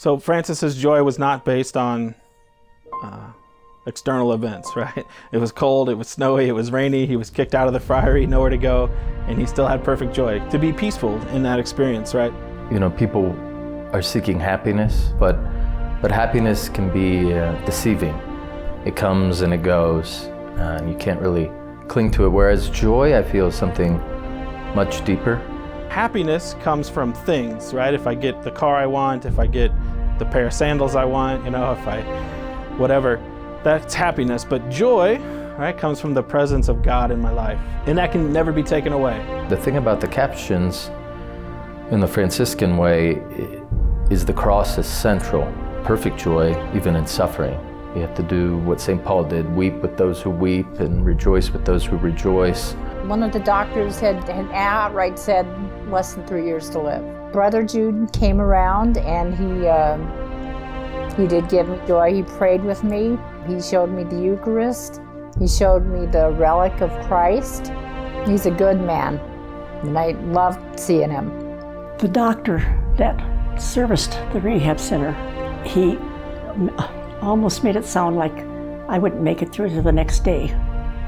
So Francis's joy was not based on external events, right? It was cold, it was snowy, it was rainy, he was kicked out of the friary, nowhere to go, and he still had perfect joy. To be peaceful in that experience, right? You know, people are seeking happiness, but happiness can be deceiving. It comes and it goes, and you can't really cling to it, whereas joy, I feel, is something much deeper. Happiness comes from things, right? If I get the car I want, if I get the pair of sandals I want, if I, whatever, that's happiness. But joy, right, comes from the presence of God in my life. And that can never be taken away. The thing about the Capuchins in the Franciscan way is the cross is central. Perfect joy, even in suffering. You have to do what St. Paul did, weep with those who weep and rejoice with those who rejoice. One of the doctors had outright said less than 3 years to live. Brother Jude came around and he did give me joy. He prayed with me. He showed me the Eucharist. He showed me the relic of Christ. He's a good man, and I loved seeing him. The doctor that serviced the rehab center, he almost made it sound like I wouldn't make it through to the next day.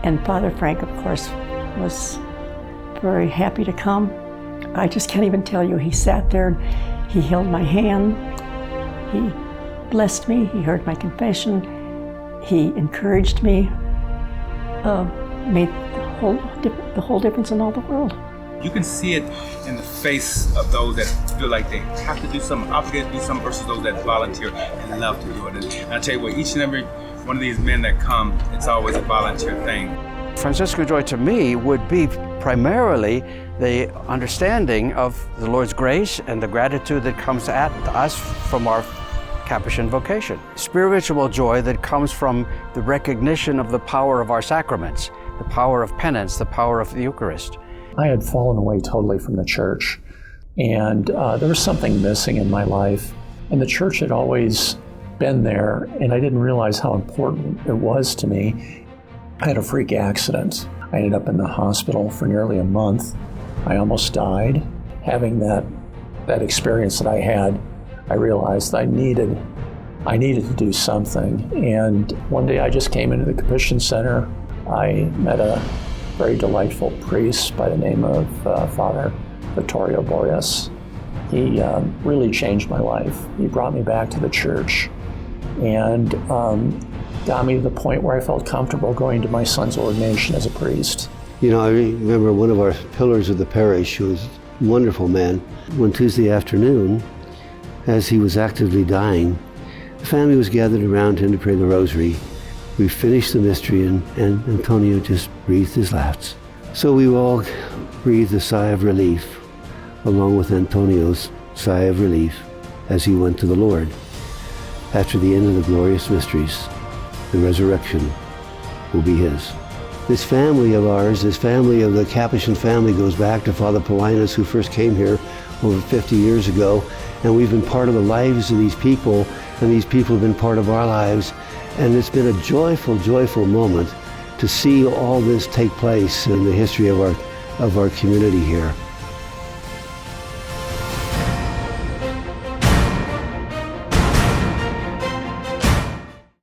And Father Frank, of course, was very happy to come. I just can't even tell you. He sat there, he held my hand, he blessed me, he heard my confession, he encouraged me, made the whole difference in all the world. You can see it in the face of those that feel like they have to do something, obligated to do something, versus those that volunteer and love to do it. And I tell you what, each and every one of these men that come, it's always a volunteer thing. Franciscan joy to me would be primarily the understanding of the Lord's grace and the gratitude that comes at us from our Capuchin vocation. Spiritual joy that comes from the recognition of the power of our sacraments, the power of penance, the power of the Eucharist. I had fallen away totally from the church, and there was something missing in my life. And the church had always been there, and I didn't realize how important it was to me. I had a freak accident. I ended up in the hospital for nearly a month. I almost died. Having that experience that I had, I realized I needed to do something. And one day I just came into the Capuchin Center. I met a very delightful priest by the name of Father Vittorio Boreas. He really changed my life. He brought me back to the church and got me to the point where I felt comfortable going to my son's ordination as a priest. You know, I remember one of our pillars of the parish, who was a wonderful man. One Tuesday afternoon, as he was actively dying, the family was gathered around him to pray the rosary. We finished the mystery and Antonio just breathed his last. So we all breathed a sigh of relief, along with Antonio's sigh of relief as he went to the Lord. After the end of the glorious mysteries, the resurrection will be his. This family of ours, this family of the Capuchin family, goes back to Father Paulinus, who first came here over 50 years ago, and we've been part of the lives of these people, and these people have been part of our lives. And it's been a joyful, joyful moment to see all this take place in the history of our community here.